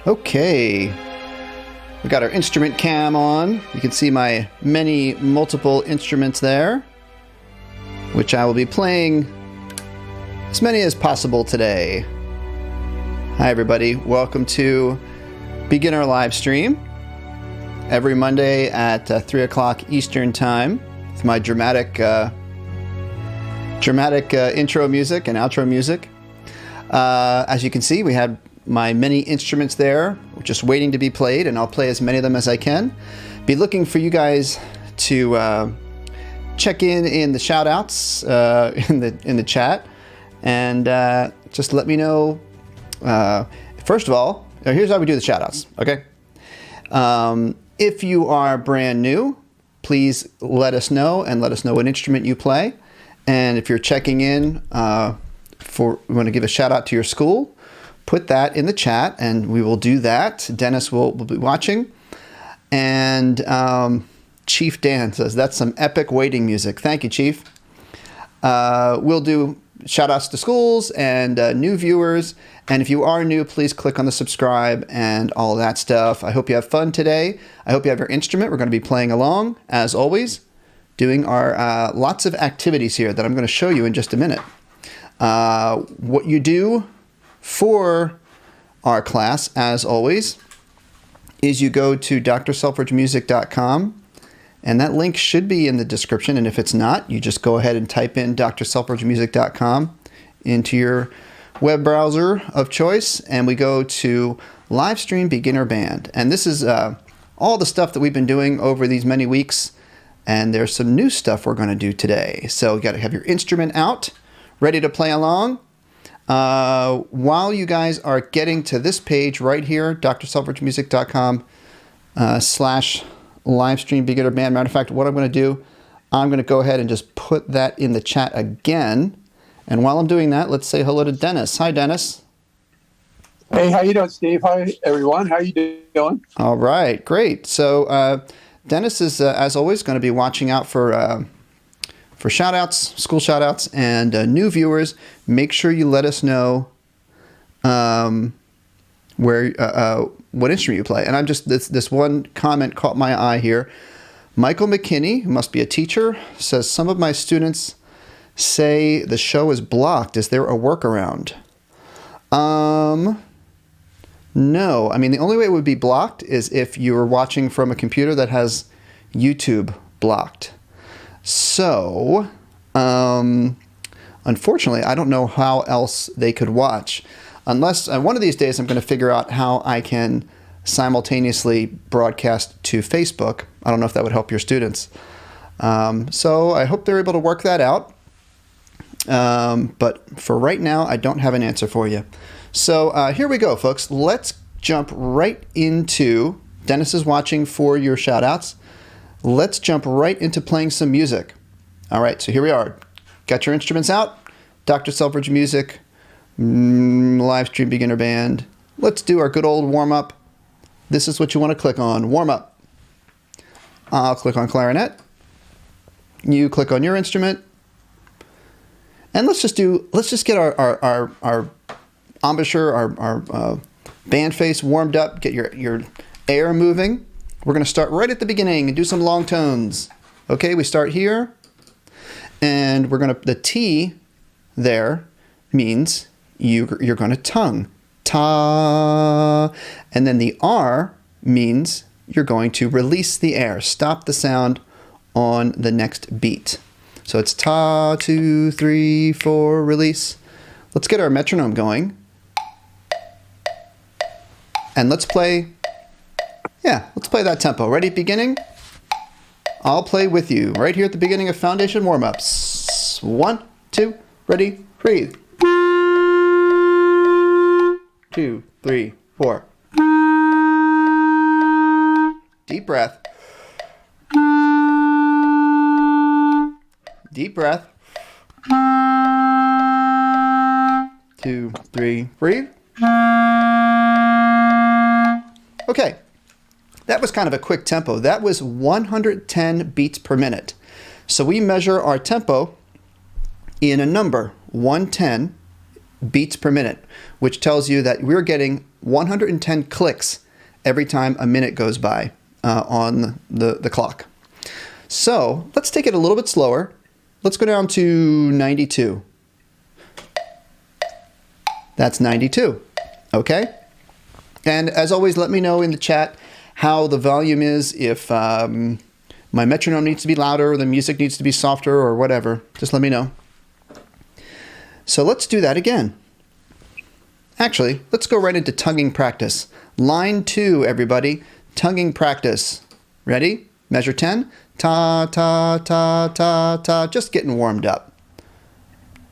Okay, we got our instrument cam on. You can see my multiple instruments there, which I will be playing as many as possible today. Hi everybody, welcome to Beginner Live Stream every Monday at 3 o'clock Eastern Time with my dramatic intro music and outro music. As you can see, we had my many instruments there, just waiting to be played, and I'll play as many of them as I can. Be looking for you guys to check in the shout outs in the chat, and just let me know. First of all, here's how we do the shout outs, okay? If you are brand new, please let us know, and let us know what instrument you play. And if you're checking in you want to give a shout out to your school, put that in the chat and we will do that. Dennis will be watching. And Chief Dan says, that's some epic waiting music. Thank you, Chief. We'll do shout outs to schools and new viewers. And if you are new, please click on the subscribe and all that stuff. I hope you have fun today. I hope you have your instrument. We're going to be playing along, as always, doing our lots of activities here that I'm going to show you in just a minute. What you do for our class, as always, is you go to drselfridgemusic.com, and that link should be in the description. And if it's not, you just go ahead and type in drselfridgemusic.com into your web browser of choice, and we go to Live Stream Beginner Band. And this is all the stuff that we've been doing over these many weeks, and there's some new stuff we're going to do today. So you got to have your instrument out, ready to play along. While you guys are getting to this page right here, drselfridgemusic.com / livestream beginner band. Matter of fact, what I'm going to do, I'm going to go ahead and just put that in the chat again. And while I'm doing that, let's say hello to Dennis. Hi, Dennis. Hey, how you doing, Steve? Hi, everyone. How you doing? All right, great. So Dennis is, as always, going to be watching out for shout-outs, school shout-outs, and new viewers. Make sure you let us know what instrument you play. And I'm just, this one comment caught my eye here. Michael McKinney, who must be a teacher, says, some of my students say the show is blocked. Is there a workaround? No. I mean, the only way it would be blocked is if you were watching from a computer that has YouTube blocked. So, unfortunately, I don't know how else they could watch. Unless, one of these days, I'm going to figure out how I can simultaneously broadcast to Facebook. I don't know if that would help your students. So I hope they're able to work that out. But for right now, I don't have an answer for you. So here we go, folks. Let's jump right into, Dennis is watching for your shout-outs. Let's jump right into playing some music. All right, so here we are. Got your instruments out. Dr. Selfridge Music, Live Stream Beginner Band. Let's do our good old warm-up. This is what you want to click on, warm-up. I'll click on clarinet. You click on your instrument. And let's just get our embouchure, our band face warmed up, get your air moving. We're going to start right at the beginning and do some long tones. Okay, we start here, and the T there means you're going to tongue. Ta. And then the R means you're going to release the air. Stop the sound on the next beat. So it's ta, 2, 3, 4, release. Let's get our metronome going. And let's play that tempo. Ready, beginning? I'll play with you right here at the beginning of Foundation Warm-Ups. 1, 2, ready, breathe. 2, 3, 4. Deep breath. Deep breath. 2, 3, breathe. Okay, that was kind of a quick tempo. That was 110 beats per minute. So we measure our tempo in a number, 110, beats per minute, which tells you that we're getting 110 clicks every time a minute goes by on the clock. So let's take it a little bit slower. Let's go down to 92. That's 92. Okay? And as always, let me know in the chat how the volume is, if my metronome needs to be louder, or the music needs to be softer, or whatever. Just let me know. So let's do that again. Actually, let's go right into tonguing practice. Line 2, everybody. Tonguing practice. Ready? Measure 10. Ta, ta, ta, ta, ta. Just getting warmed up.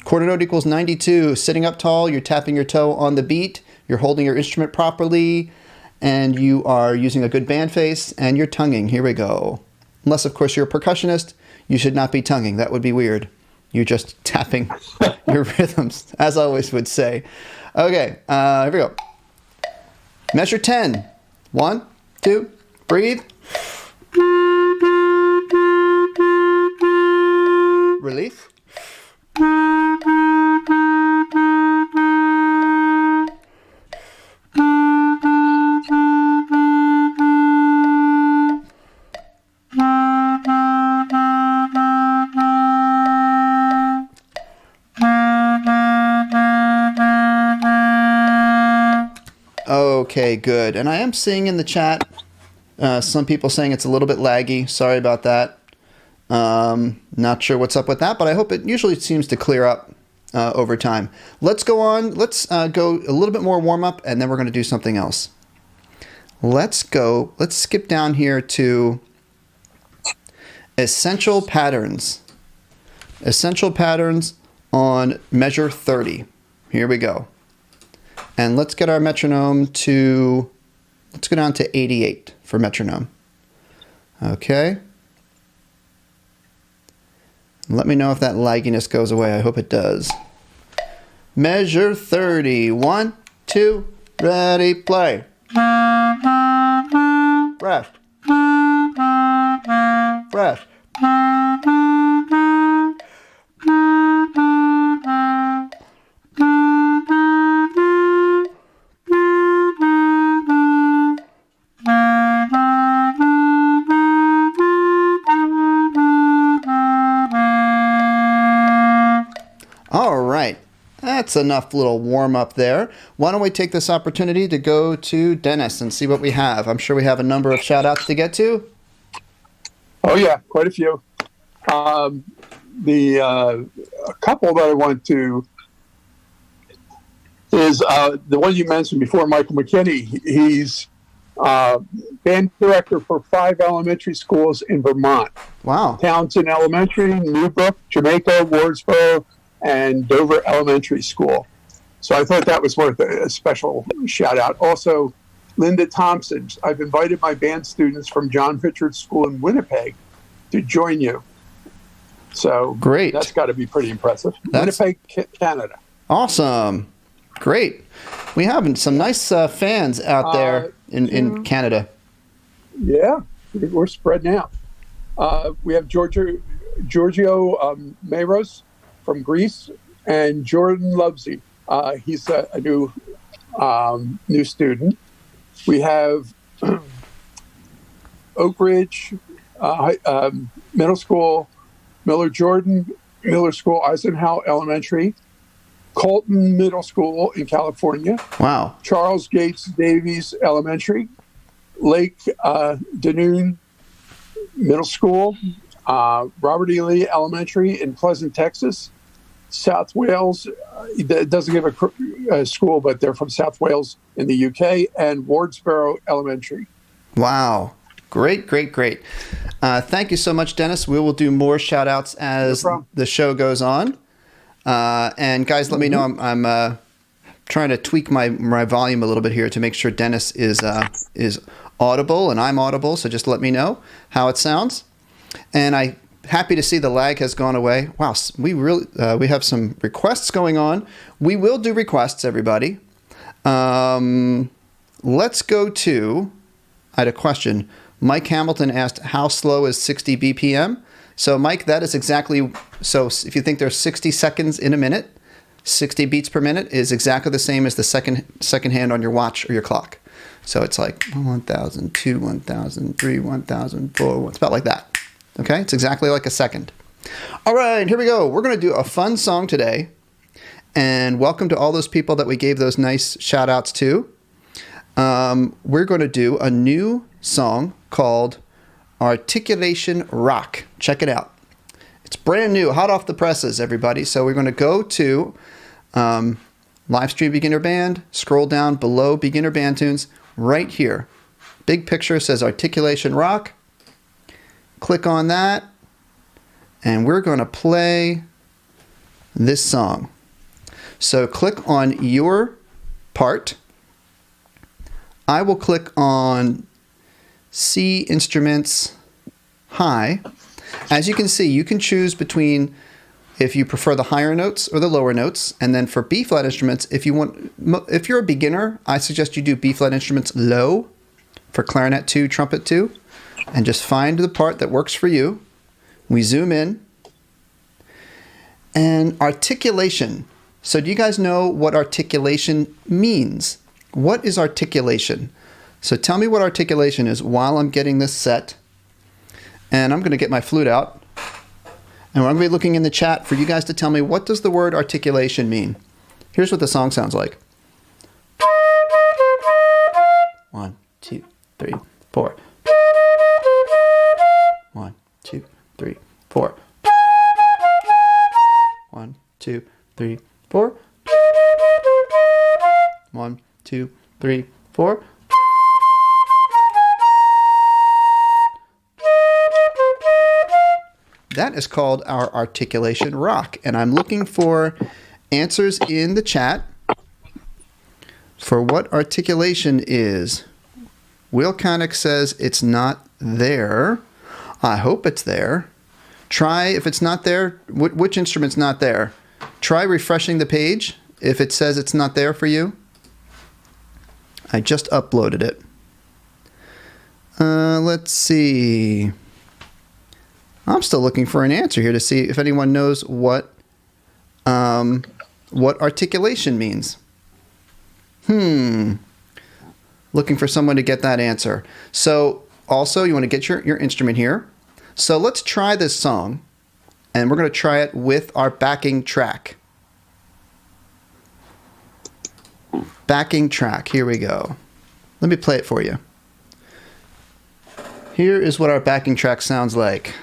Quarter note equals 92. Sitting up tall, you're tapping your toe on the beat. You're holding your instrument properly. And you are using a good band face. And you're tonguing. Here we go. Unless, of course, you're a percussionist, you should not be tonguing. That would be weird. You're just tapping your rhythms, as I always would say. Okay, here we go. Measure 10. 1, 2, breathe. Release. Okay, good. And I am seeing in the chat some people saying it's a little bit laggy. Sorry about that. Not sure what's up with that, but I hope it usually seems to clear up over time. Let's go on. Let's go a little bit more warm up, and then we're going to do something else. Let's skip down here to essential patterns. Essential patterns on measure 30. Here we go. And let's get our metronome to, let's go down to 88 for metronome. Okay. Let me know if that lagginess goes away. I hope it does. Measure 30. 1, 2, ready, play. Fresh. Fresh. All right, that's enough little warm up there. Why don't we take this opportunity to go to Dennis and see what we have? I'm sure we have a number of shout outs to get to. Oh yeah, quite a few. A couple that I want to is the one you mentioned before, Michael McKinney. He's band director for 5 elementary schools in Vermont. Wow. Townsend Elementary, Newbrook, Jamaica, Wardsboro, and Dover Elementary School. So I thought that was worth a special shout out. Also, Linda Thompson. I've invited my band students from John Fitchard School in Winnipeg to join you. So great. That's got to be pretty impressive. Winnipeg, Canada. Awesome. Great. We have some nice fans out there in Canada. Yeah, we're spreading out. We have Giorgio Mayros from Greece, and Jordan Lovesey. He's a new student. We have Oak Ridge Middle School, Miller Jordan Miller School, Eisenhower Elementary, Colton Middle School in California. Wow. Charles Gates Davies Elementary, Lake Danoon Middle School, Robert E. Lee Elementary in Pleasant, Texas. South Wales, it doesn't give a school, but they're from South Wales in the UK, and Wardsboro Elementary. Wow. Great, great, great. Thank you so much, Dennis. We will do more shout outs as the show goes on. And guys, let me know. I'm trying to tweak my volume a little bit here to make sure Dennis is audible and I'm audible. So just let me know how it sounds. And I'm happy to see the lag has gone away. Wow, we have some requests going on. We will do requests, everybody. Let's go to, I had a question. Mike Hamilton asked, how slow is 60 BPM? So Mike, that is exactly, so if you think there's 60 seconds in a minute, 60 beats per minute is exactly the same as the second hand on your watch or your clock. So it's like 1,000, 2, 1,000, 3, 1,000, 4. It's about like that. Okay? It's exactly like a second. All right, here we go. We're going to do a fun song today. And welcome to all those people that we gave those nice shout outs to. We're going to do a new song called Articulation Rock. Check it out. It's brand new, hot off the presses, everybody. So we're going to go to Livestream Beginner Band, scroll down below Beginner Band Tunes, right here. Big picture says Articulation Rock. Click on that, and we're going to play this song. So click on your part. I will click on C Instruments High. As you can see, you can choose between if you prefer the higher notes or the lower notes. And then for B flat instruments, if you're a beginner, I suggest you do B flat instruments low for clarinet 2, trumpet 2, and just find the part that works for you. We zoom in. And articulation. So do you guys know what articulation means? What is articulation? So tell me what articulation is while I'm getting this set. And I'm going to get my flute out. And I'm going to be looking in the chat for you guys to tell me, what does the word articulation mean? Here's what the song sounds like. 1, 2, 3, 4. 1, 2, 3, 4. 1, 2, 3, 4. 1, 2, 3, 4. That is called our articulation rock. And I'm looking for answers in the chat for what articulation is. Will Connick says it's not there. I hope it's there. Try, if it's not there, which instrument's not there? Try refreshing the page if it says it's not there for you. I just uploaded it. Let's see. I'm still looking for an answer here to see if anyone knows what articulation means. Looking for someone to get that answer. So also you want to get your instrument here. So let's try this song, and we're going to try it with our backing track. Backing track, here we go. Let me play it for you. Here is what our backing track sounds like.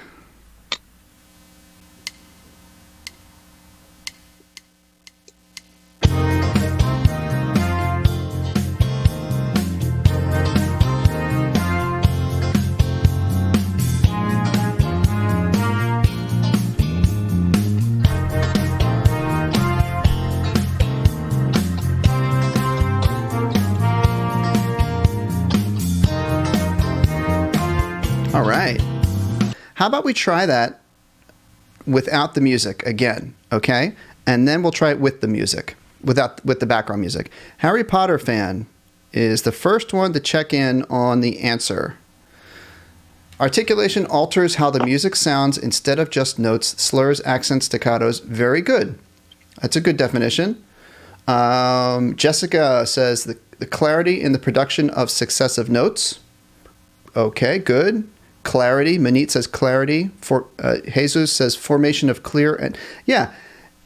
All right. How about we try that without the music again, okay? And then we'll try it with the music, with the background music. Harry Potter fan is the first one to check in on the answer. Articulation alters how the music sounds instead of just notes, slurs, accents, staccatos. Very good. That's a good definition. Jessica says the clarity in the production of successive notes. Okay, good. Clarity. Manit says clarity. Jesus says formation of clear. And yeah,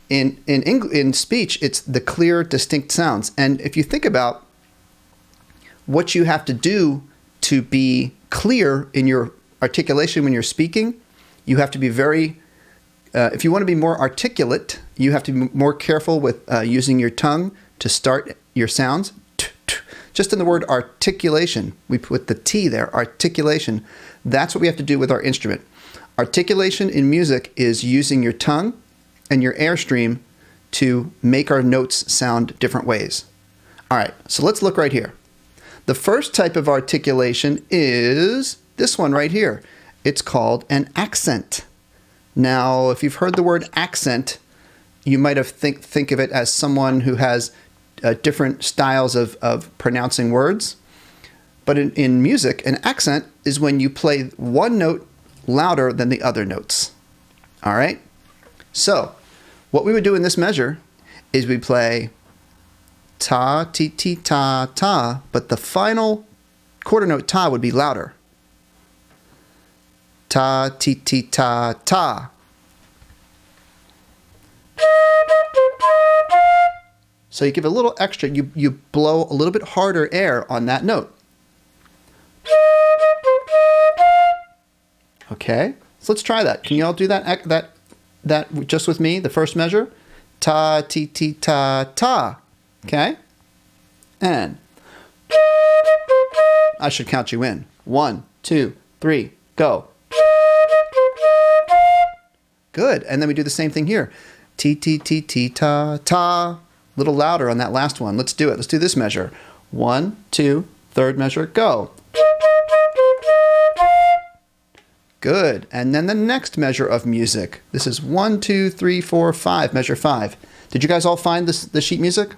in speech, it's the clear, distinct sounds. And if you think about what you have to do to be clear in your articulation when you're speaking, you have to be very, if you want to be more articulate, you have to be more careful with using your tongue to start your sounds. Just in the word articulation, we put the T there, articulation. That's what we have to do with our instrument. Articulation in music is using your tongue and your airstream to make our notes sound different ways. All right, so let's look right here. The first type of articulation is this one right here. It's called an accent. Now, if you've heard the word accent, you might have think of it as someone who has different styles of pronouncing words. But in music, an accent is when you play one note louder than the other notes. All right? So what we would do in this measure is we play ta, ti, ti, ta, ta, but the final quarter note ta would be louder. Ta, ti, ti, ta, ta. So you give a little extra, you blow a little bit harder air on that note. Okay, so let's try that. Can you all do that just with me, the first measure? Ta, ti, ti, ta, ta. Okay? And I should count you in. 1, 2, 3, go. Good. And then we do the same thing here. Ti, ti, ti, ti, ta, ta. A little louder on that last one. Let's do it. Let's do this measure. 1, 2, third measure, go. Good. And then the next measure of music. This is 1, 2, 3, 4, 5, measure 5. Did you guys all find the sheet music?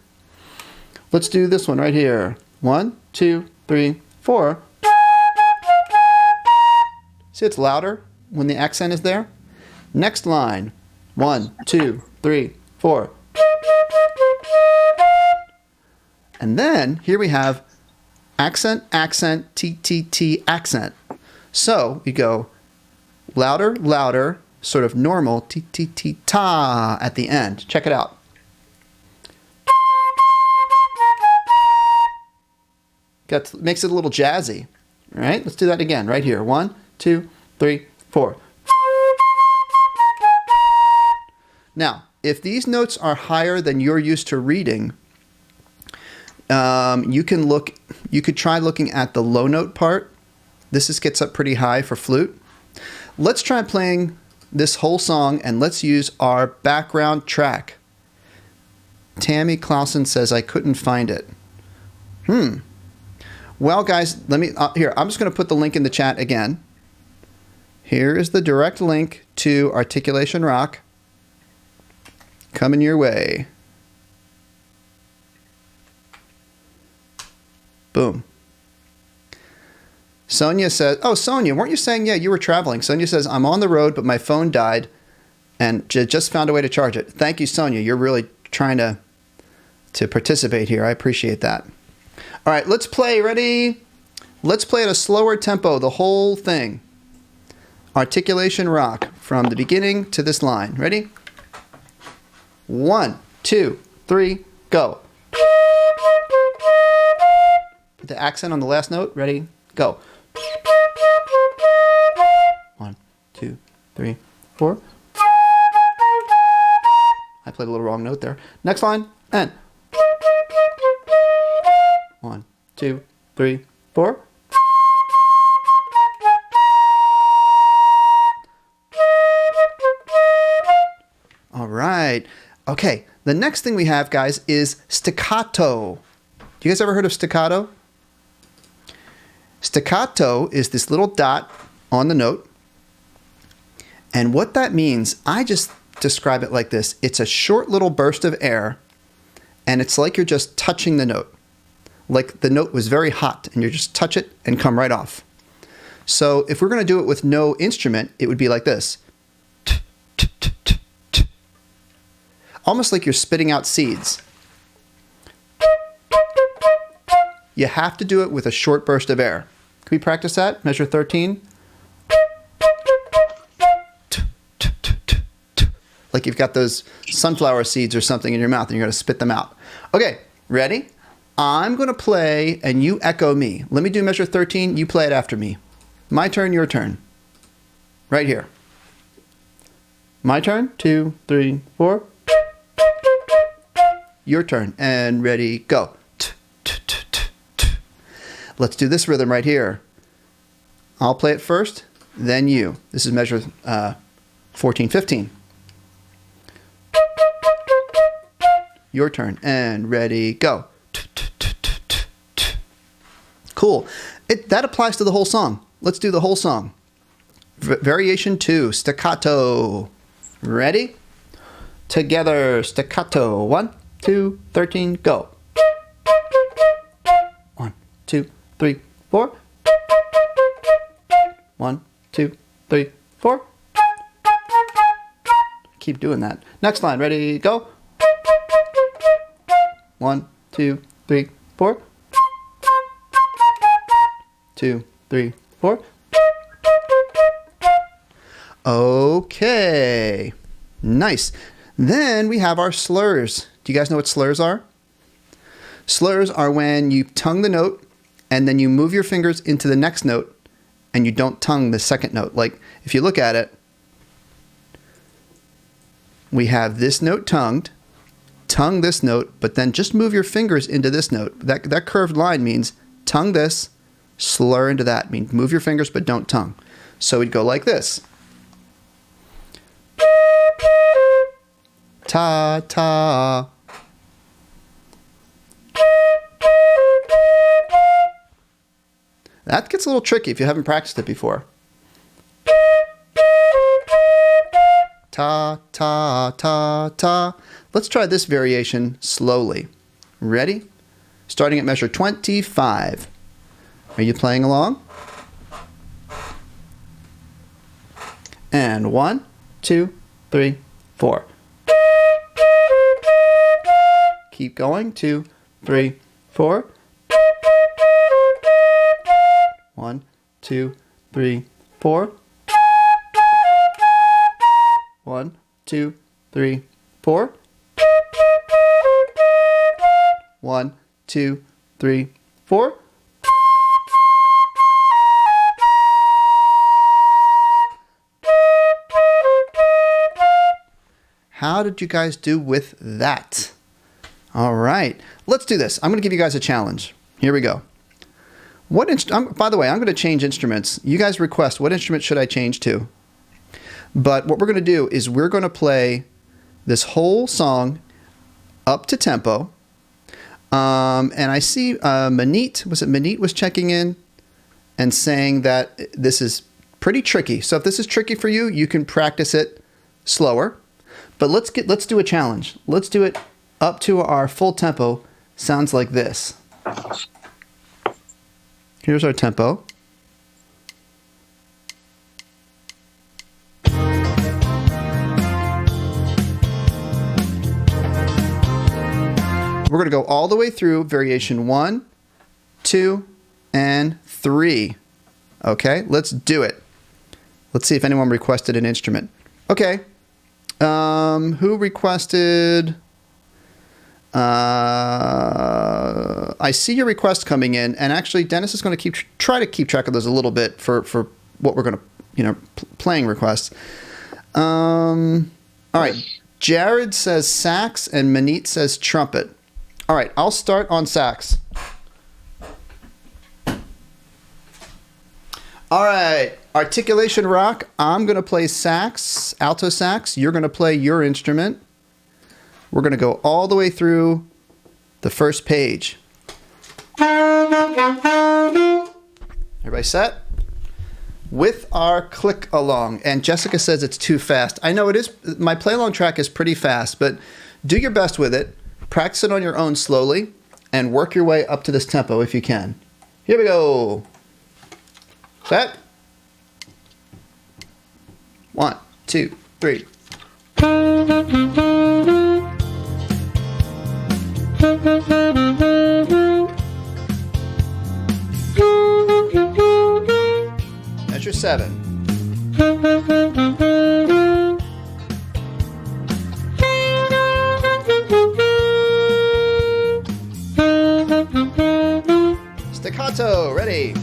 Let's do this one right here. 1, 2, 3, 4. See, it's louder when the accent is there. Next line. 1, 2, 3, 4. And then here we have accent, accent, T, T, T, accent. So you go louder, louder, sort of normal, T, T, T, ta at the end. Check it out. Makes it a little jazzy. All right, let's do that again right here. 1, 2, 3, 4. Now, if these notes are higher than you're used to reading, you could try looking at the low note part. This gets up pretty high for flute. Let's try playing this whole song and let's use our background track. Tammy Clausen says I couldn't find it. Well, guys, let me here. I'm just going to put the link in the chat again. Here is the direct link to Articulation Rock. Coming your way. Boom. Sonia says, oh, Sonia, weren't you saying, yeah, you were traveling? Sonia says, I'm on the road, but my phone died and just found a way to charge it. Thank you, Sonia. You're really trying to participate here. I appreciate that. All right, let's play. Ready? Let's play at a slower tempo, the whole thing. Articulation Rock from the beginning to this line. Ready? 1, 2, 3, go. Put the accent on the last note. Ready? Go. 1, 2, 3, 4. I played a little wrong note there. Next line, and 1, 2, 3, 4. All right. Okay. The next thing we have, guys, is staccato. Do you guys ever heard of staccato? Staccato is this little dot on the note. And what that means, I just describe it like this. It's a short little burst of air, and it's like you're just touching the note. Like the note was very hot, and you just touch it and come right off. So if we're going to do it with no instrument, it would be like this. Almost like you're spitting out seeds. You have to do it with a short burst of air. Can we practice that? Measure 13. Like you've got those sunflower seeds or something in your mouth and you're going to spit them out. Okay, ready? I'm going to play and you echo me. Let me do measure 13. You play it after me. My turn, your turn. Right here. My turn. 2, 3, 4. Your turn. And ready, go. Let's do this rhythm right here. I'll play it first, then you. This is measure 14, 15. Your turn. And ready, go. Cool. That applies to the whole song. Let's do the whole song. Variation 2, staccato. Ready? Together, staccato. 1, 2, 13, go. 1, 2, 3, 4. 1, 2, 3, 4. Keep doing that. Next line, ready, go. 1, 2, 3, 4. 2, 3, 4. Okay. Nice. Then we have our slurs. Do you guys know what slurs are? Slurs are when you tongue the note and then you move your fingers into the next note and you don't tongue the second note. Like if you look at it, we have this note tongued, tongue this note, but then just move your fingers into this note. That curved line means tongue this, slur into that. Means move your fingers but don't tongue. So we'd go like this. Ta ta. That gets a little tricky if you haven't practiced it before. Ta ta ta ta. Let's try this variation slowly. Ready? Starting at measure 25. Are you playing along? And 1, 2, 3, 4. Keep going. 2, 3, 4. 1, 2, 3, 4. 1, 2, 3, 4. 1, 2, 3, 4. How did you guys do with that? All right, let's do this. I'm going to give you guys a challenge. Here we go. By the way, I'm going to change instruments. You guys request, what instrument should I change to? But what we're going to do is we're going to play this whole song up to tempo. And I see Manit was checking in and saying that this is pretty tricky. So if this is tricky for you, you can practice it slower. But let's do a challenge. Let's do it up to our full tempo. Sounds like this. Here's our tempo. We're going to go all the way through variation 1, 2, and 3. Okay, let's do it. Let's see if anyone requested an instrument. Okay. Who requested? I see your request coming in, and actually Dennis is going to try to keep track of those a little bit for what we're going to, playing requests. All right. Jared says sax, and Manit says trumpet. All right, I'll start on sax. All right, articulation rock. I'm going to play sax, alto sax. You're going to play your instrument. We're going to go all the way through the first page. Everybody set? With our click along. And Jessica says it's too fast. I know it is. My play along track is pretty fast, but do your best with it. Practice it on your own slowly and work your way up to this tempo if you can. Here we go. Set. 1, 2, 3. Measure 7. Staccato, ready.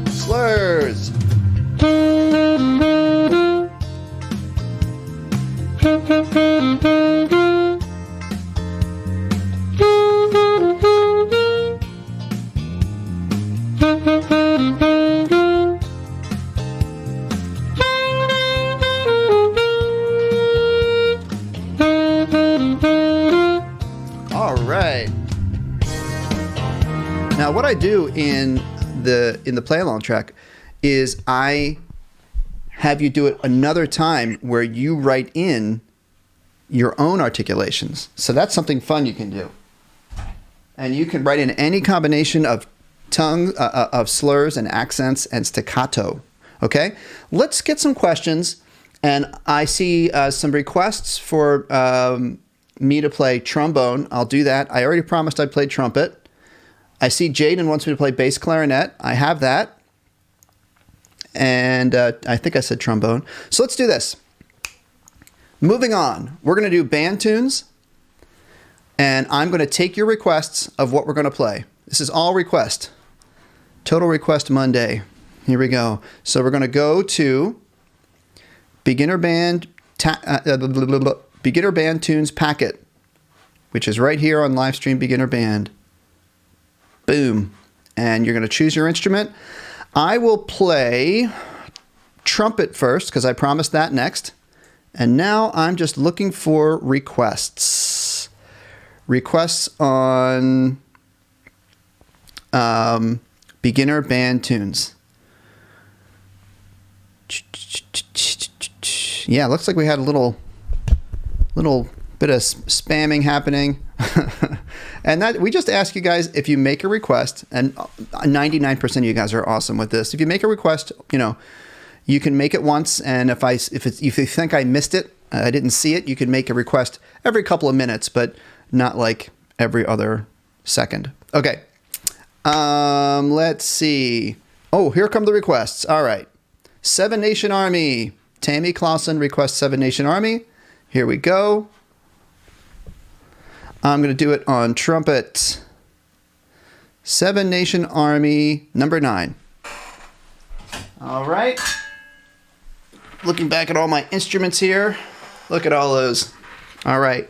Slurs. All right. Now what I do in the play along track is I have you do it another time where you write in your own articulations. So that's something fun you can do. And you can write in any combination of tongue, of slurs and accents and staccato. Okay, let's get some questions. And I see some requests for me to play trombone. I'll do that. I already promised I'd play trumpet. I see Jaden wants me to play bass clarinet. I have that. And I think I said trombone. So let's do this. Moving on, we're going to do band tunes, and I'm going to take your requests of what we're going to play. This is all request. Total Request Monday. Here we go. So we're going to go to Beginner Band Tunes Packet, which is right here on Livestream Beginner Band. Boom. And you're going to choose your instrument. I will play trumpet first because I promised that next. And now I'm just looking for requests. Requests on beginner band tunes. Yeah, looks like we had a little bit of spamming happening. And that we just ask you guys, if you make a request, and 99% of you guys are awesome with this. If you make a request, you know, you can make it once, and if you think I missed it, I didn't see it, you can make a request every couple of minutes, but not like every other second. Okay. Let's see. Oh, here come the requests. All right. Seven Nation Army. Tammy Clausen requests Seven Nation Army. Here we go. I'm going to do it on trumpet. Seven Nation Army, number 9. All right. Looking back at all my instruments here. Look at all those. All right.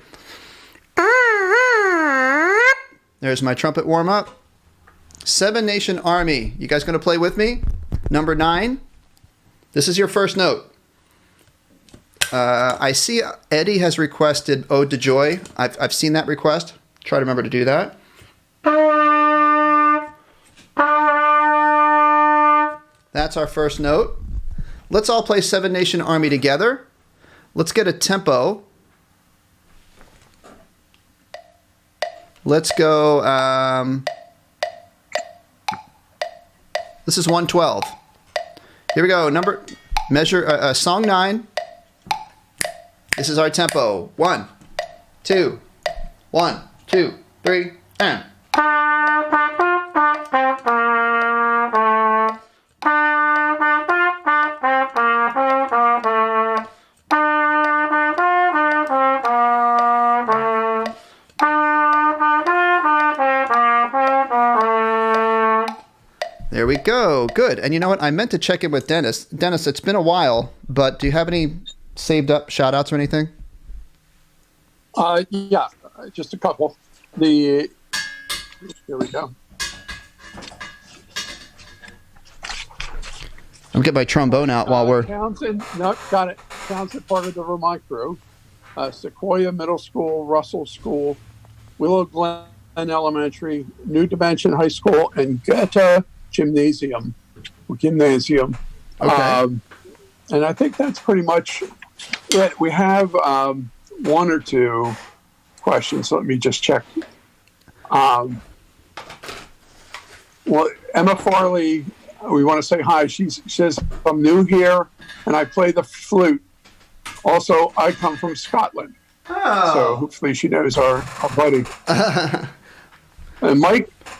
There's my trumpet warm-up. Seven Nation Army. You guys going to play with me? Number 9. This is your first note. I see Eddie has requested Ode to Joy. I've seen that request. Try to remember to do that. That's our first note. Let's all play Seven Nation Army together. Let's get a tempo. Let's go. This is 112. Here we go. Song 9. This is our tempo. 1, 2, 1, 2, 3, and. There we go. Good. And you know what? I meant to check in with Dennis. Dennis, it's been a while, but do you have any saved up shout outs or anything? Yeah, just a couple. Here we go. I'm getting my trombone out while we're. Townsend, no, got it. Townsend, part of the Vermont crew. Sequoia Middle School, Russell School, Willow Glen Elementary, New Dimension High School, and Goethe Gymnasium. Okay. And I think that's pretty much it. We have one or two questions. Let me just check. Well, Emma Farley, we want to say hi. She says, I'm new here, and I play the flute. Also, I come from Scotland. Oh. So hopefully she knows our buddy. And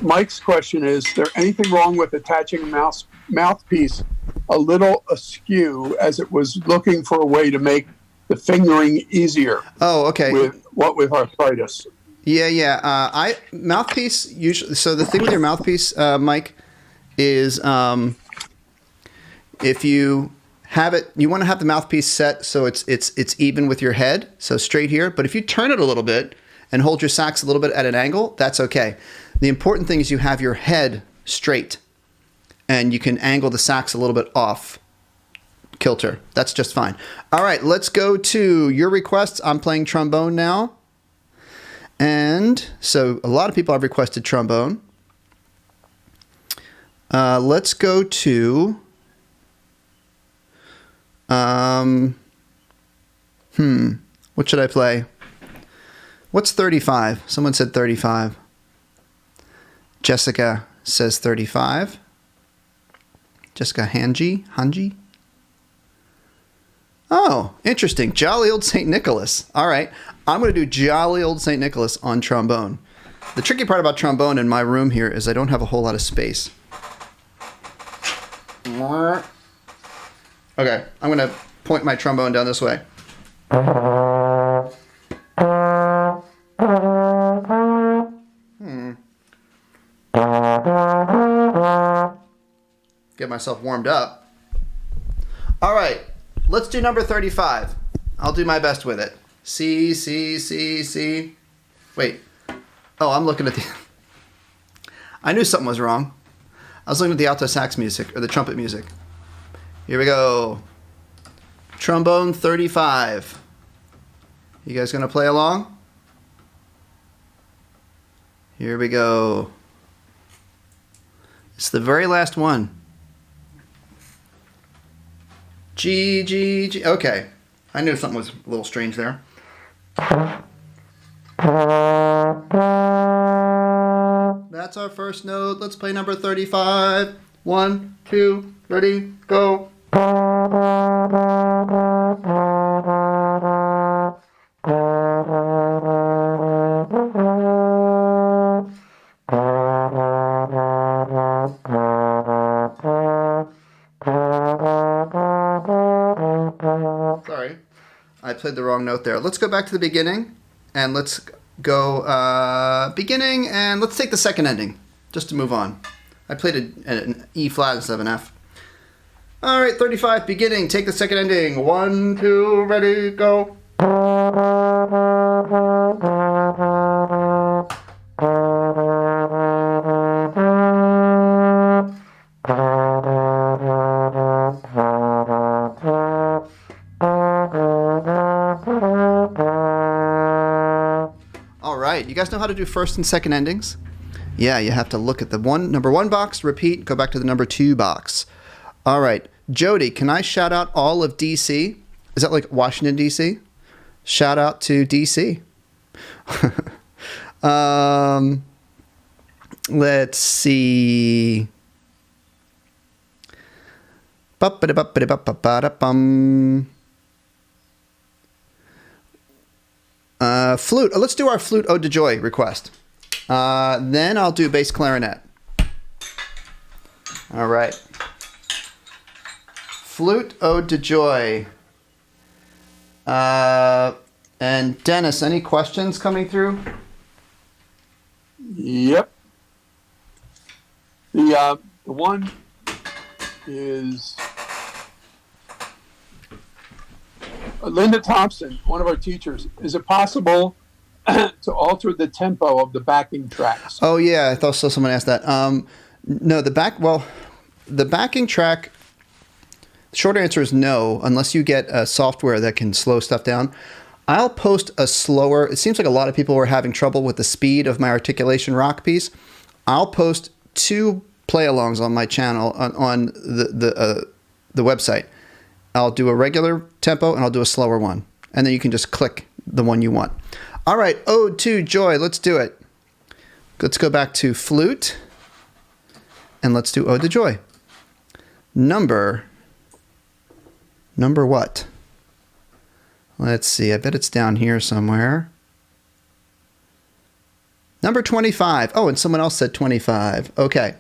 Mike's question is there anything wrong with attaching a mouthpiece a little askew, as it was looking for a way to make the fingering easier? Oh, okay. With arthritis? Yeah. Mouthpiece usually. So the thing with your mouthpiece, Mike, is if you have it, you want to have the mouthpiece set so it's even with your head, so straight here. But if you turn it a little bit and hold your sax a little bit at an angle, that's okay. The important thing is you have your head straight, and you can angle the sax a little bit off kilter. That's just fine. All right, let's go to your requests. I'm playing trombone now. And so a lot of people have requested trombone. Let's go to What should I play? What's 35? Someone said 35. Jessica says 35. Jessica Hanji? Oh, interesting. Jolly Old St. Nicholas. All right. I'm going to do Jolly Old St. Nicholas on trombone. The tricky part about trombone in my room here is I don't have a whole lot of space. Okay. I'm going to point my trombone down this way. Get myself warmed up. All right, let's do number 35. I'll do my best with it. C, C, C, C. Wait. Oh, I'm looking at the... I knew something was wrong. I was looking at the alto sax music, or the trumpet music. Here we go. Trombone 35. You guys gonna play along? Here we go. It's the very last one. G, G, G. Okay. I knew something was a little strange there. That's our first note. Let's play number 35. 1, 2, ready, go. Sorry, I played the wrong note there. Let's go back to the beginning, and let's go beginning, and let's take the second ending, just to move on. I played an E flat instead of an F. All right, 35, beginning, take the second ending. 1, 2, ready, go. You guys know how to do first and second endings? Yeah, you have to look at the number 1 box, repeat, go back to the number 2 box. All right, Jody, can I shout out all of DC? Is that like Washington, DC? Shout out to DC. Let's see. Flute. Let's do our flute ode to joy request. Then I'll do bass clarinet. All right. Flute ode to joy. And Dennis, any questions coming through? Yep. The one is Linda Thompson, one of our teachers. Is it possible to alter the tempo of the backing tracks? Oh yeah, I thought someone asked that. No, the backing track. The short answer is no, unless you get a software that can slow stuff down. I'll post a slower. It seems like a lot of people were having trouble with the speed of my articulation rock piece. I'll post 2 play-alongs on my channel on the website. I'll do a regular tempo and I'll do a slower one. And then you can just click the one you want. All right, Ode to Joy. Let's do it. Let's go back to flute. And let's do Ode to Joy. Number what? Let's see. I bet it's down here somewhere. Number 25. Oh, and someone else said 25. Okay.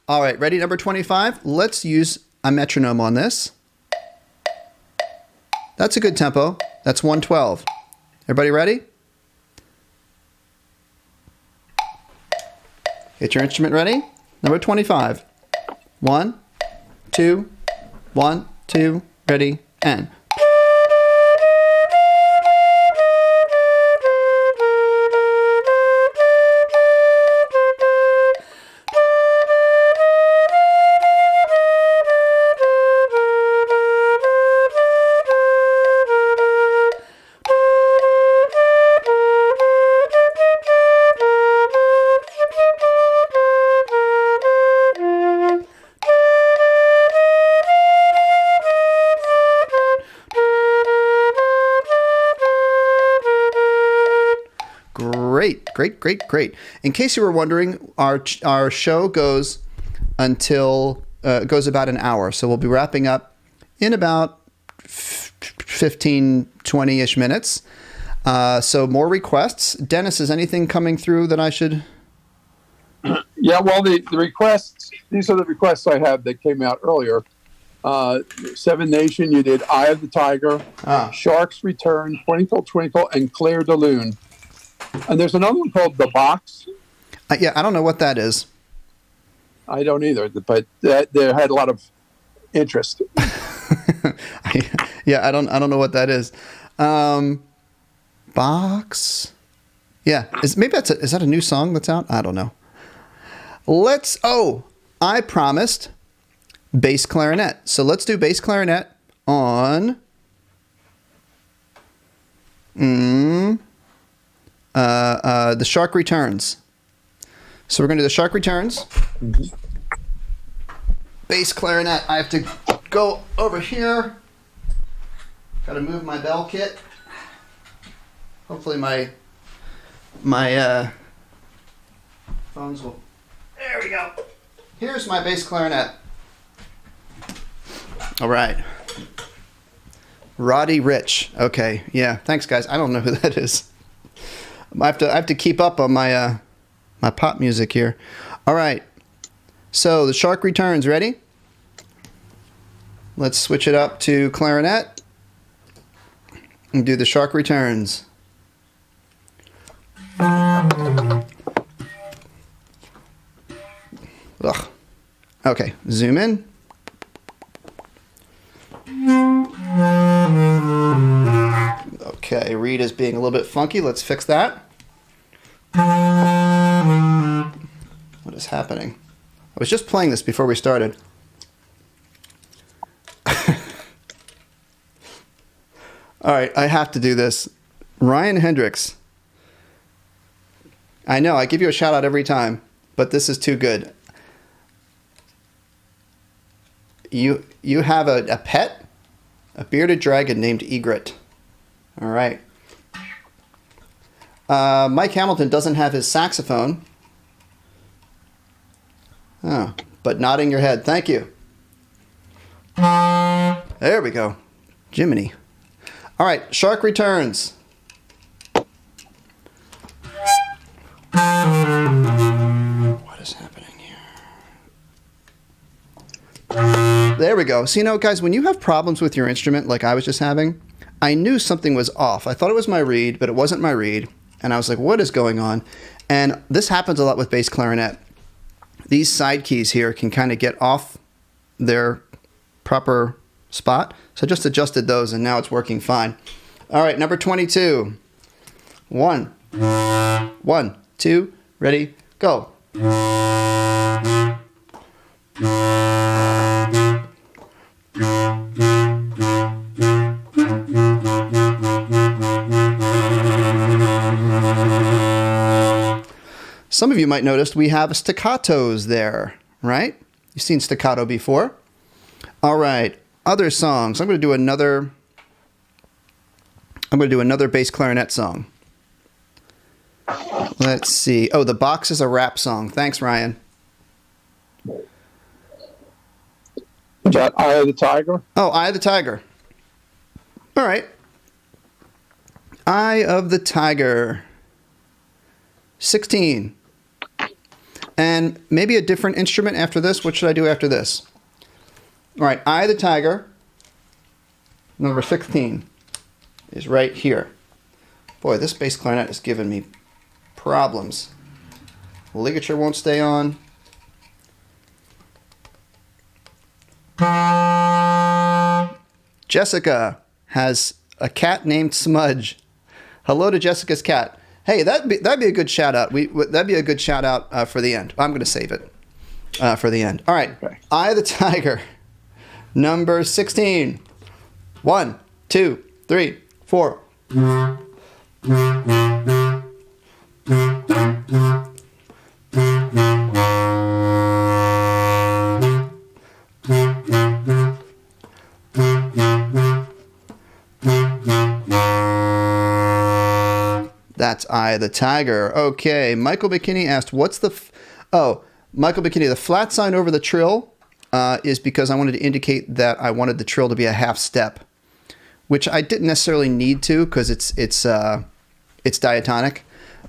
All right, ready, number 25? Let's use a metronome on this. That's a good tempo. That's 112. Everybody ready? Get your instrument ready. Number 25. 1, 2, 1, 2, ready, and... Great, great, great. In case you were wondering, our show goes until goes about an hour. So we'll be wrapping up in about 15, 20-ish minutes. So more requests. Dennis, is anything coming through that I should... Yeah, well, the requests, these are the requests I have that came out earlier. Seven Nation, you did Eye of the Tiger, Sharks Return, Twinkle Twinkle, and Claire de Lune. And there's another one called The Box. Yeah, I don't know what that is. I don't either, but there had a lot of interest. Yeah, I don't know what that is. Box. Yeah, is that a new song that's out? I don't know. I promised bass clarinet. So let's do bass clarinet on The Shark Returns. So we're going to do The Shark Returns. Mm-hmm. Bass clarinet. I have to go over here. Got to move my bell kit. Hopefully my phones will... There we go. Here's my bass clarinet. All right. Roddy Rich. Okay. Yeah. Thanks, guys. I don't know who that is. I have to keep up on my my pop music here. All right. So The Shark Returns. Ready? Let's switch it up to clarinet and do The Shark Returns. Ugh. Okay, zoom in. Okay, read is being a little bit funky. Let's fix that. What is happening? I was just playing this before we started. All right, I have to do this. Ryan Hendricks. I know, I give you a shout out every time, but this is too good. You have a pet? A bearded dragon named Egret. All right. Mike Hamilton doesn't have his saxophone. Oh, but nodding your head. Thank you. There we go. Jiminy. All right, Shark Returns. What is happening here? There we go. So, guys, when you have problems with your instrument like I was just having, I knew something was off. I thought it was my reed, but it wasn't my reed. And I was like, what is going on? And this happens a lot with bass clarinet. These side keys here can kind of get off their proper spot. So I just adjusted those, and now it's working fine. All right, number 22. 1, 2, ready, go. Some of you might notice we have staccatos there, right? You've seen staccato before. All right, other songs. I'm going to do another bass clarinet song. Let's see. Oh, The Box is a rap song. Thanks, Ryan. Got Eye of the Tiger. Oh, Eye of the Tiger. All right. Eye of the Tiger. 16. And maybe a different instrument after this. What should I do after this? All right, Eye of the Tiger, number 16, is right here. Boy, this bass clarinet is giving me problems. Ligature won't stay on. Jessica has a cat named Smudge. Hello to Jessica's cat. Hey, that'd be a good shout out. That'd be a good shout out for the end. I'm going to save it for the end. All right, okay. Eye of the Tiger, number 16. 1, 2, 3, 4. Flat Eye the Tiger. Okay, Michael McKinney asked, what's the... Michael McKinney, the flat sign over the trill is because I wanted to indicate that I wanted the trill to be a half step, which I didn't necessarily need to because it's diatonic,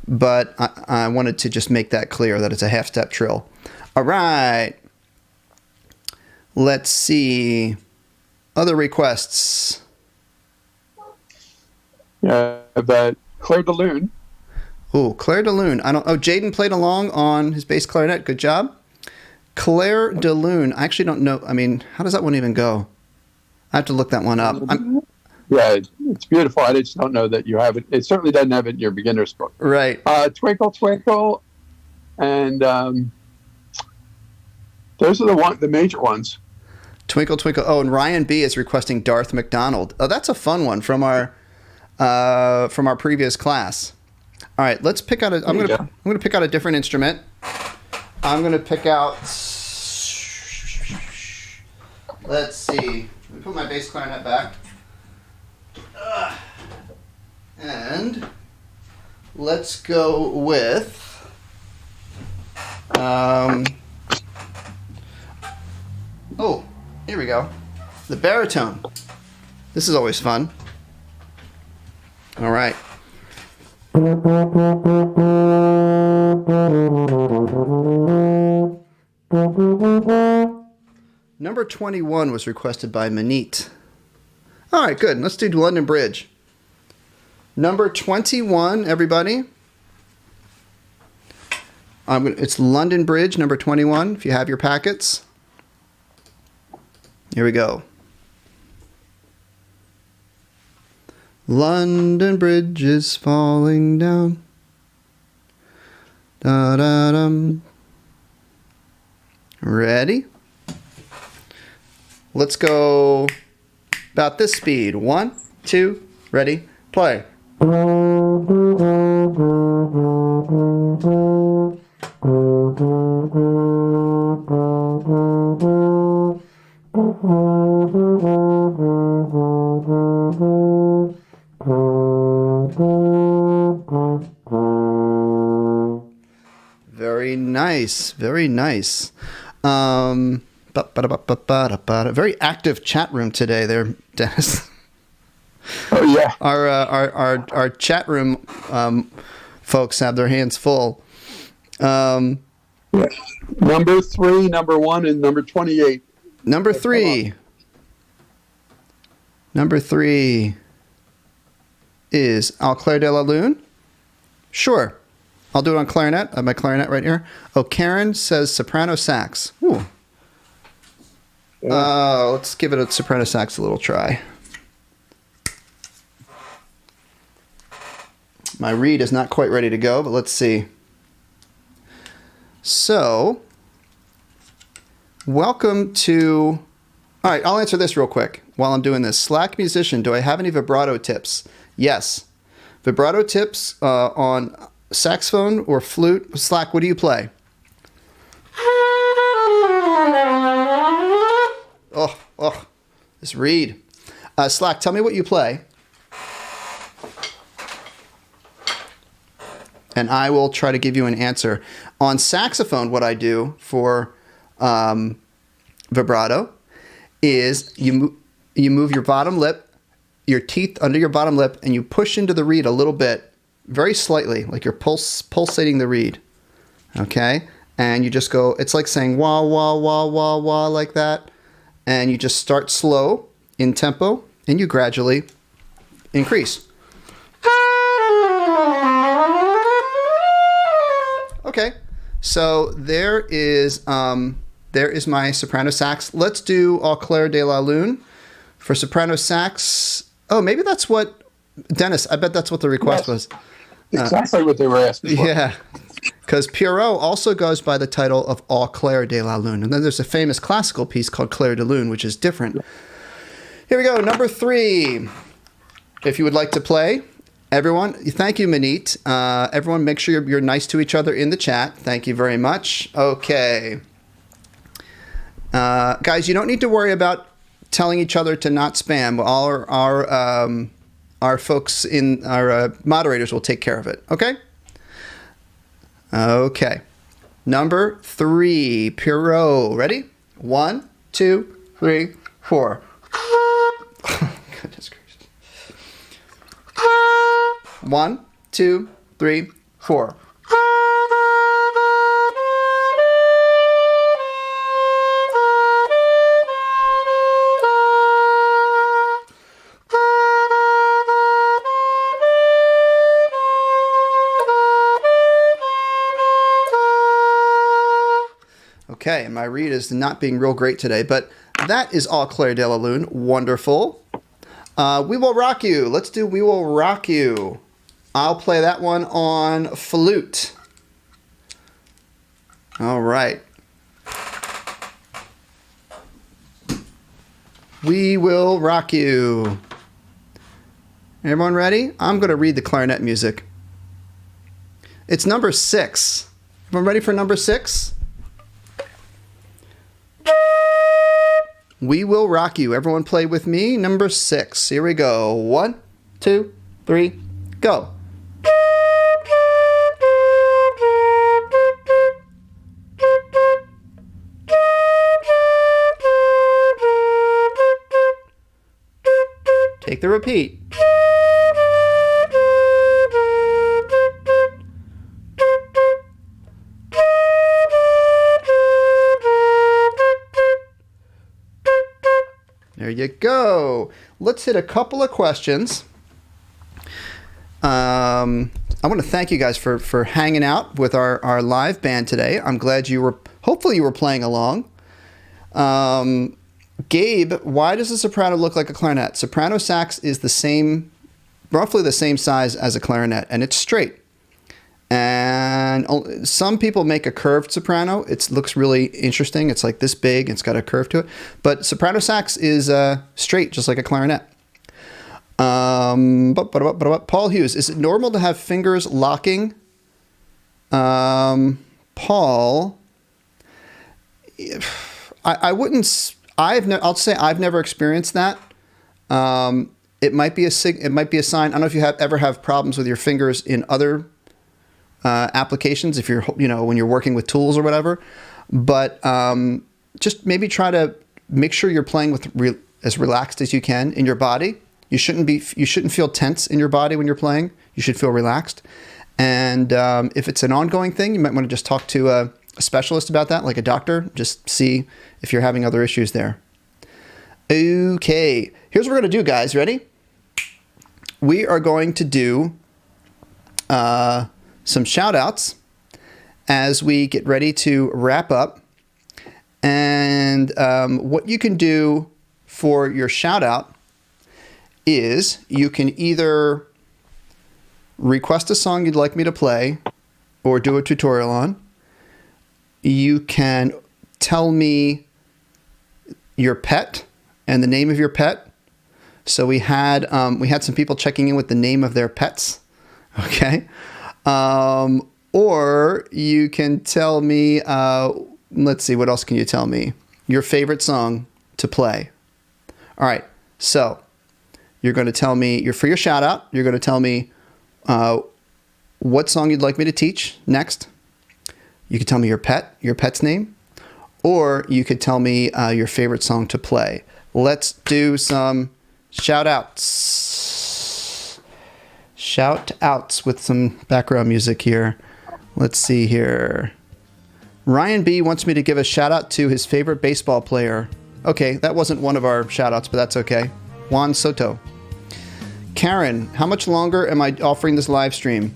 but I wanted to just make that clear that it's a half step trill. All right. Let's see. Other requests. Yeah, but Claire de Lune. Oh, Claire de Lune. Jaden played along on his bass clarinet. Good job. Claire de Lune. I actually don't know. I mean, how does that one even go? I have to look that one up. Yeah, it's beautiful. I just don't know that you have it. It certainly doesn't have it in your beginner's book. Right. Twinkle, Twinkle, and those are the major ones. Twinkle, Twinkle. Oh, and Ryan B is requesting Darth McDonald. Oh, that's a fun one from our previous class. All right, let's pick out I'm gonna pick out a different instrument. I'm gonna pick out. Let's see. Let me put my bass clarinet back. And let's go with. Oh, here we go. The baritone. This is always fun. All right. Number 21 was requested by Manit. All right, good. Let's do London Bridge. Number 21, everybody. It's London Bridge, number 21, if you have your packets. Here we go. London Bridge is falling down. Da-da-dum. Ready? Let's go about this speed. 1, 2, ready, play. Very nice, very nice. Very active chat room today there, Dennis. Oh yeah. Our chat room folks have their hands full. Yeah. Number 3, number 1, and number 28. Number 3. Number 3 is Au Clair de la Lune. Sure. I'll do it on clarinet. I have my clarinet right here. Oh, Karen says soprano sax. Ooh. Yeah. Let's give it a soprano sax a little try. My reed is not quite ready to go, but let's see. So, welcome to... All right, I'll answer this real quick while I'm doing this. Slack musician, do I have any vibrato tips? Yes. Vibrato tips on saxophone or flute. Slack, what do you play? Oh, this reed. Slack, tell me what you play. And I will try to give you an answer. On saxophone, what I do for vibrato is you move your bottom lip, your teeth under your bottom lip, and you push into the reed a little bit, very slightly, like you're pulsating the reed. Okay? And you just go, it's like saying wah, wah, wah, wah, wah, like that. And you just start slow in tempo, and you gradually increase. Okay, so there is my soprano sax. Let's do Au Clair de la Lune for soprano sax. Oh, maybe that's what, Dennis, I bet that's what the request was. Exactly what they were asking for. Yeah, because Pierre also goes by the title of Au Clair de la Lune. And then there's a famous classical piece called Clair de Lune, which is different. Here we go, number 3. If you would like to play. Everyone, thank you, Manit. Everyone, make sure you're nice to each other in the chat. Thank you very much. Okay. Guys, you don't need to worry about telling each other to not spam. our folks in our moderators will take care of it. Okay? Okay. Number 3, Pierrot. Ready? 1, 2, 3, 4. Goodness gracious. 1, 2, 3, 4. Okay, my read is not being real great today, but that is all Claire de la Lune. Wonderful. We Will Rock You. Let's do We Will Rock You. I'll play that one on flute. All right. We Will Rock You. Everyone ready? I'm going to read the clarinet music. It's number 6. Everyone ready for number 6? We Will Rock You. Everyone play with me. Number 6. Here we go. 1, 2, 3, go. Take the repeat. There you go. Let's hit a couple of questions. I want to thank you guys for hanging out with our live band today. I'm glad hopefully you were playing along. Gabe, why does a soprano look like a clarinet? Soprano sax is roughly the same size as a clarinet, and it's straight. And some people make a curved soprano. It looks really interesting. It's like this big. It's got a curve to it. But soprano sax is straight, just like a clarinet. Paul Hughes, is it normal to have fingers locking? Paul, I wouldn't. I'll say I've never experienced that. It might be a sign. I don't know if you ever have problems with your fingers in other applications, if you're, when you're working with tools or whatever, but just maybe try to make sure you're playing with as relaxed as you can in your body. You shouldn't feel tense in your body when you're playing. You should feel relaxed. And if it's an ongoing thing, you might want to just talk to a specialist about that, like a doctor. Just see if you're having other issues there. Okay, here's what we're going to do, guys. Ready? We are going to do some shout outs as we get ready to wrap up. And what you can do for your shout out is you can either request a song you'd like me to play or do a tutorial on. You can tell me your pet and the name of your pet. So we had some people checking in with the name of their pets. Okay. Or you can tell me, let's see, what else can you tell me? Your favorite song to play. All right. So you're going to tell me, for your shout out, you're going to tell me, what song you'd like me to teach next. You could tell me your pet's name, or you could tell me, your favorite song to play. Let's do some shout outs. Shout outs with some background music here. Let's see here. Ryan B wants me to give a shout out to his favorite baseball player. Okay, that wasn't one of our shout outs, but that's okay. Juan Soto. Karen, how much longer am I offering this live stream?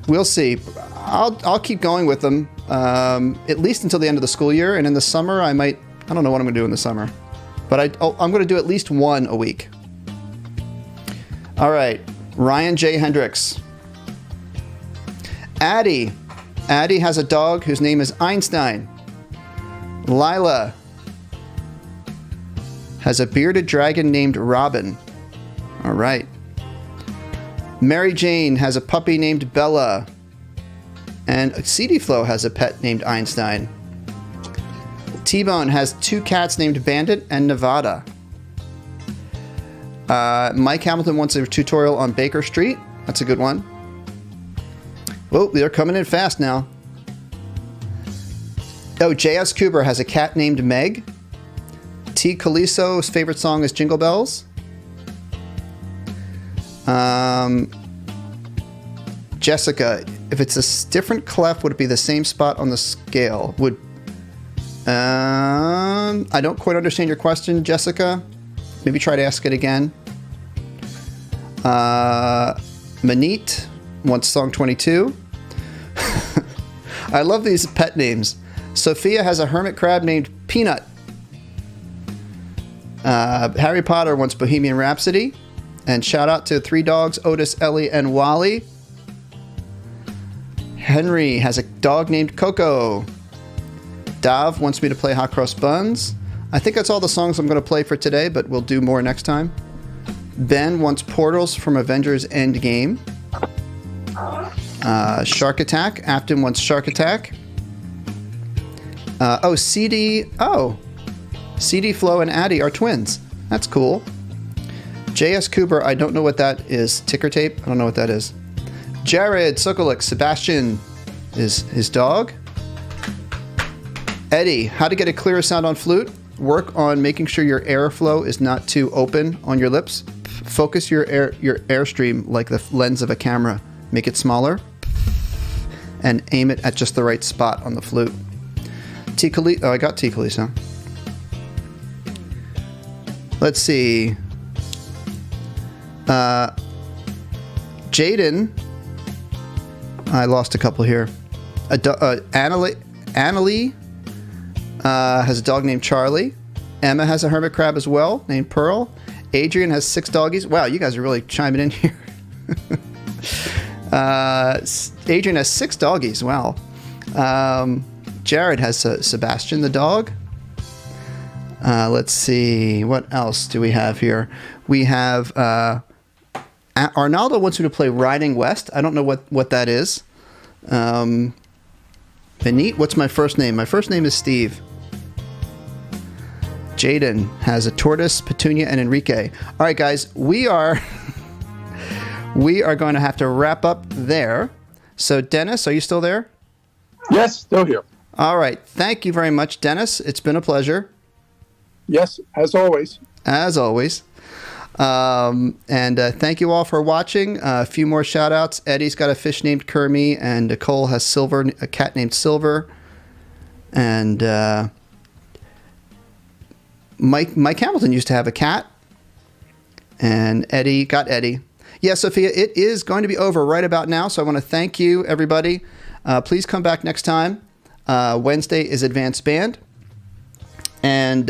We'll see. I'll keep going with them at least until the end of the school year, and in the summer I don't know what I'm going to do in the summer, but I'm going to do at least one a week. All right, Ryan J. Hendricks. Addie has a dog whose name is Einstein. Lila has a bearded dragon named Robin. All right. Mary Jane has a puppy named Bella. And CD Flow has a pet named Einstein. T-Bone has 2 cats named Bandit and Nevada. Mike Hamilton wants a tutorial on Baker Street. That's a good one. Whoa, they're coming in fast now. Oh, J.S. Kuber has a cat named Meg. T. Caliso's favorite song is Jingle Bells. Jessica, if it's a different clef, would it be the same spot on the scale? I don't quite understand your question, Jessica. Maybe try to ask it again. Manit wants song 22. I love these pet names. Sophia has a hermit crab named Peanut. Harry Potter wants Bohemian Rhapsody. And shout out to 3 dogs, Otis, Ellie, and Wally. Henry has a dog named Coco. Dav wants me to play Hot Cross Buns. I think that's all the songs I'm going to play for today, but we'll do more next time. Ben wants Portals from Avengers Endgame. Shark Attack. Afton wants Shark Attack. CD Flo and Addie are twins. That's cool. J.S. Cooper, I don't know what that is. Ticker tape? I don't know what that is. Jared Sokolik, Sebastian is his dog. Eddie, how to get a clearer sound on flute? Work on making sure your airflow is not too open on your lips. Focus your airstream like the lens of a camera. Make it smaller and aim it at just the right spot on the flute. I got T. Kalisa. Let's see. Jaden. I lost a couple here. Annalie has a dog named Charlie. Emma has a hermit crab as well, named Pearl. Adrian has 6 doggies. Wow, you guys are really chiming in here. Adrian has 6 doggies. Wow. Jared has Sebastian the dog. Let's see. What else do we have here? We have Arnaldo wants me to play Riding West. I don't know what that is. Benit, what's my first name? My first name is Steve. Jaden has a tortoise, Petunia, and Enrique. All right, guys, we are going to have to wrap up there. So, Dennis, are you still there? Yes, still here. All right. Thank you very much, Dennis. It's been a pleasure. Yes, as always. As always. Thank you all for watching. A few more shout outs. Eddie's got a fish named Kermie, and Nicole has a cat named Silver. And Mike Hamilton used to have a cat. And Eddie got Eddie. Yeah, Sophia, it is going to be over right about now. So I want to thank you, everybody. Please come back next time. Wednesday is Advanced Band. And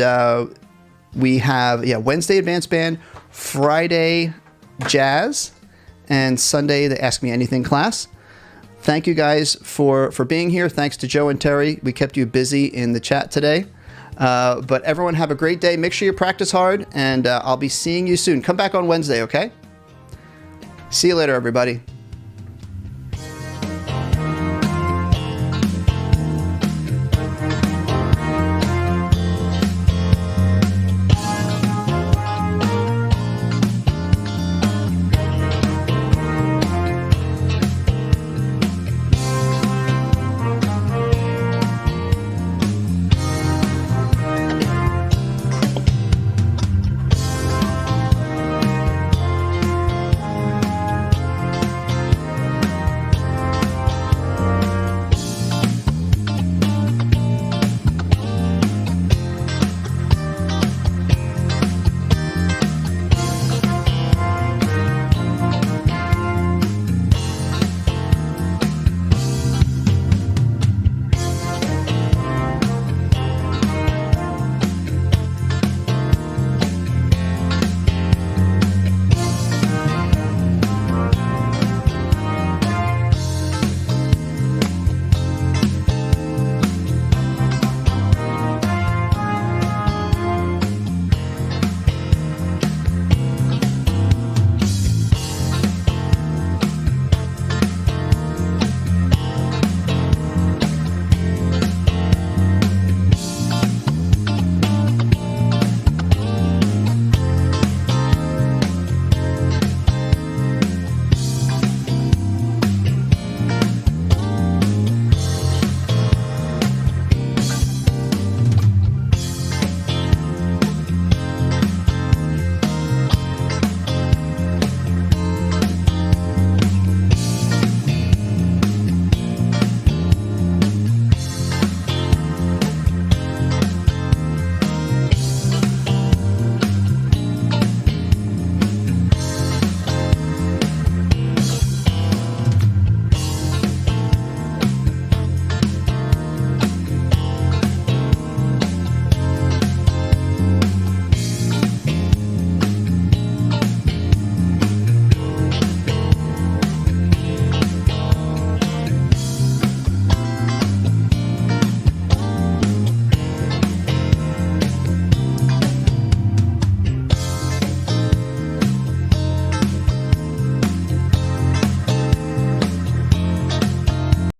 we have, Wednesday Advanced Band, Friday Jazz, and Sunday the Ask Me Anything class. Thank you guys for being here. Thanks to Joe and Terry. We kept you busy in the chat today. But everyone have a great day. Make sure you practice hard, and I'll be seeing you soon. Come back on Wednesday, okay? See you later, everybody.